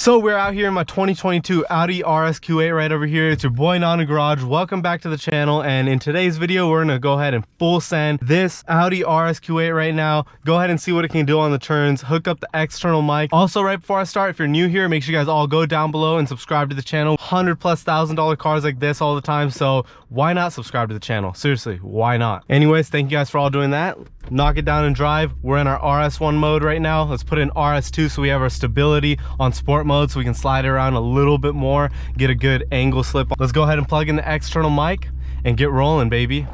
So we're out here in my 2022 Audi RSQ8 right over here. It's your boy Nana Garage. Welcome back to the channel, and in today's video we're gonna go ahead and full send this Audi RSQ8 right now. Go ahead and see what it can do on the turns, hook up the external mic. Also, right before I start, if you're new here, make sure you guys all go down below and subscribe to the channel. $100,000+ cars like this all the time, so why not subscribe to the channel? Seriously, why not? Anyways, thank you guys for all doing that. Knock it down and drive. We're in our RS1 mode right now. Let's put in RS2 so we have our stability on sport mode so we can slide it around a little bit more, get a good angle slip. Let's go ahead and plug in the external mic and get rolling, baby.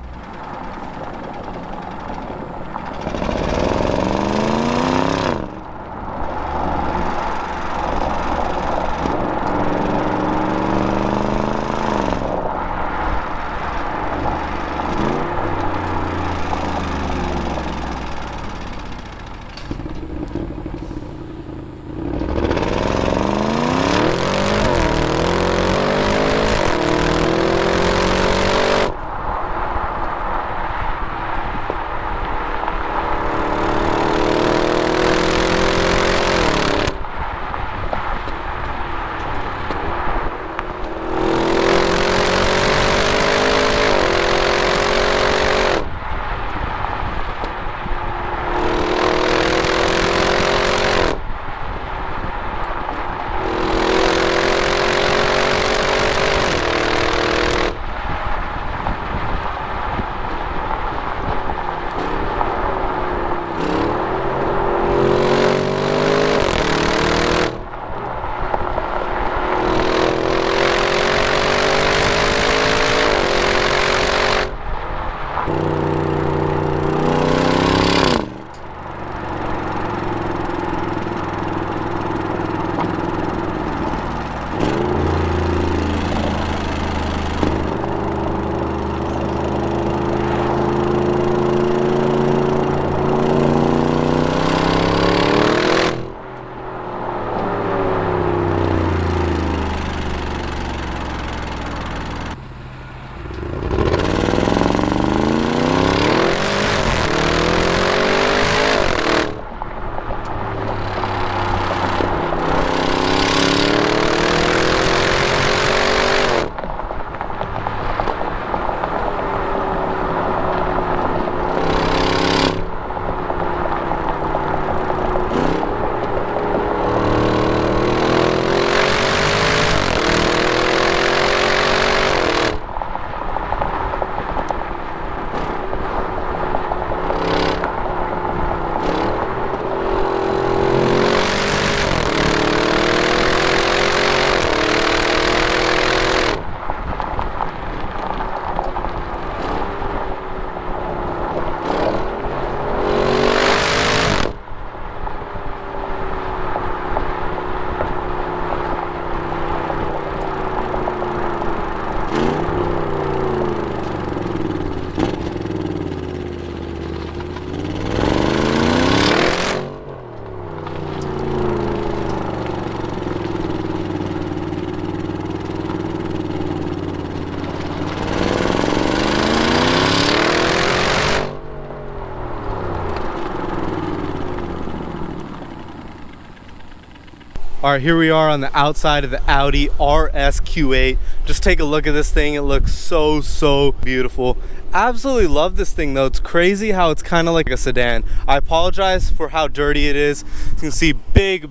All right, here we are on the outside of the Audi RSQ8. Just take a look at this thing. It looks so beautiful. Absolutely love this thing though. It's crazy how it's kind of like a sedan. I apologize for how dirty it is. You can see big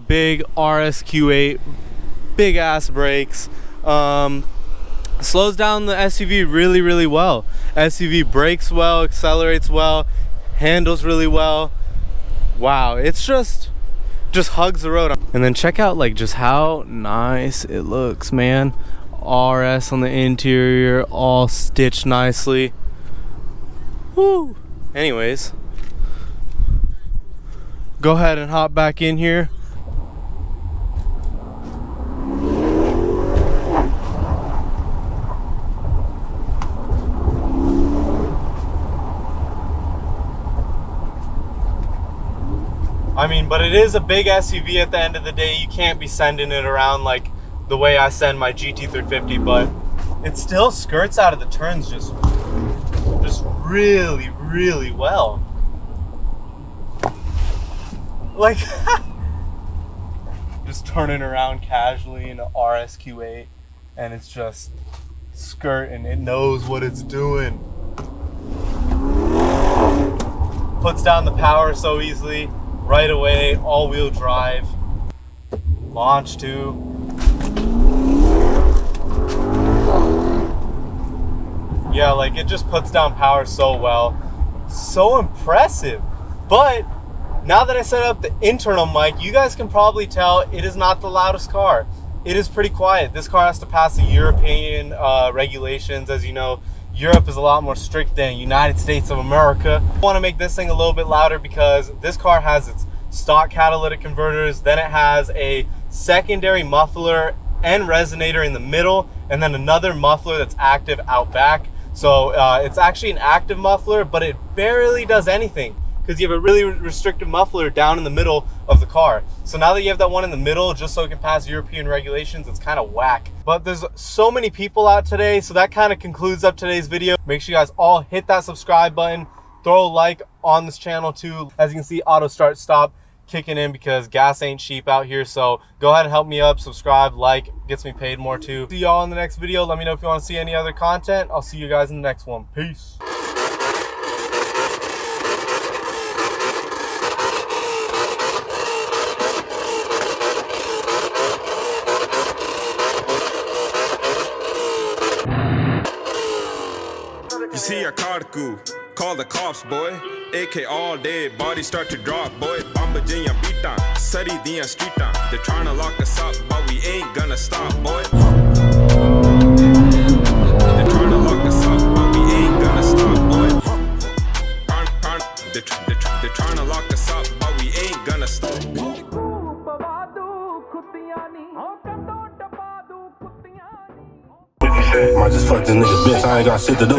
RSQ8, big ass brakes. Slows down the SUV really well. SUV brakes well, accelerates well, handles really well. Wow, it's just hugs the road. And then check out like just how nice it looks, man. RS on the interior, all stitched nicely. Woo. Anyways, go ahead and hop back in here. I mean, but it is a big SUV at the end of the day. You can't be sending it around like the way I send my GT350, but it still skirts out of the turns just really well. Like, just turning around casually in an RSQ8, and it's just skirting. It knows what it's doing. Puts down the power so easily, right away, all-wheel drive. Launch too. Yeah, like it just puts down power so well. So impressive. But now that I set up the internal mic, you guys can probably tell it is not the loudest car. It is pretty quiet. This car has to pass the European regulations. As you know, Europe is a lot more strict than United States of America. I want to make this thing a little bit louder because this car has its stock catalytic converters, then it has a secondary muffler and resonator in the middle, and then another muffler that's active out back. So it's actually an active muffler, but it barely does anything because you have a really restrictive muffler down in the middle of the car. So now that you have that one in the middle, just so it can pass European regulations, it's kind of whack. But there's so many people out today, so that kind of concludes up today's video. Make sure you guys all hit that subscribe button, throw a like on this channel too. As you can see, auto start stop kicking in because gas ain't cheap out here. So go ahead and help me up, subscribe, like, gets me paid more too. See y'all in the next video. Let me know if you want to see any other content. I'll see you guys in the next one. Peace. You see a carku, call the cops, boy. AK all day, body start to drop, boy. Bamba jinya beat on, sari diya street on. They're trying to lock us up, but we ain't gonna stop, boy. They're trying to lock us up, but we ain't gonna stop, boy. They're trying to lock us up, but we ain't gonna stop. Might just fuck this nigga bitch, I ain't got shit to do.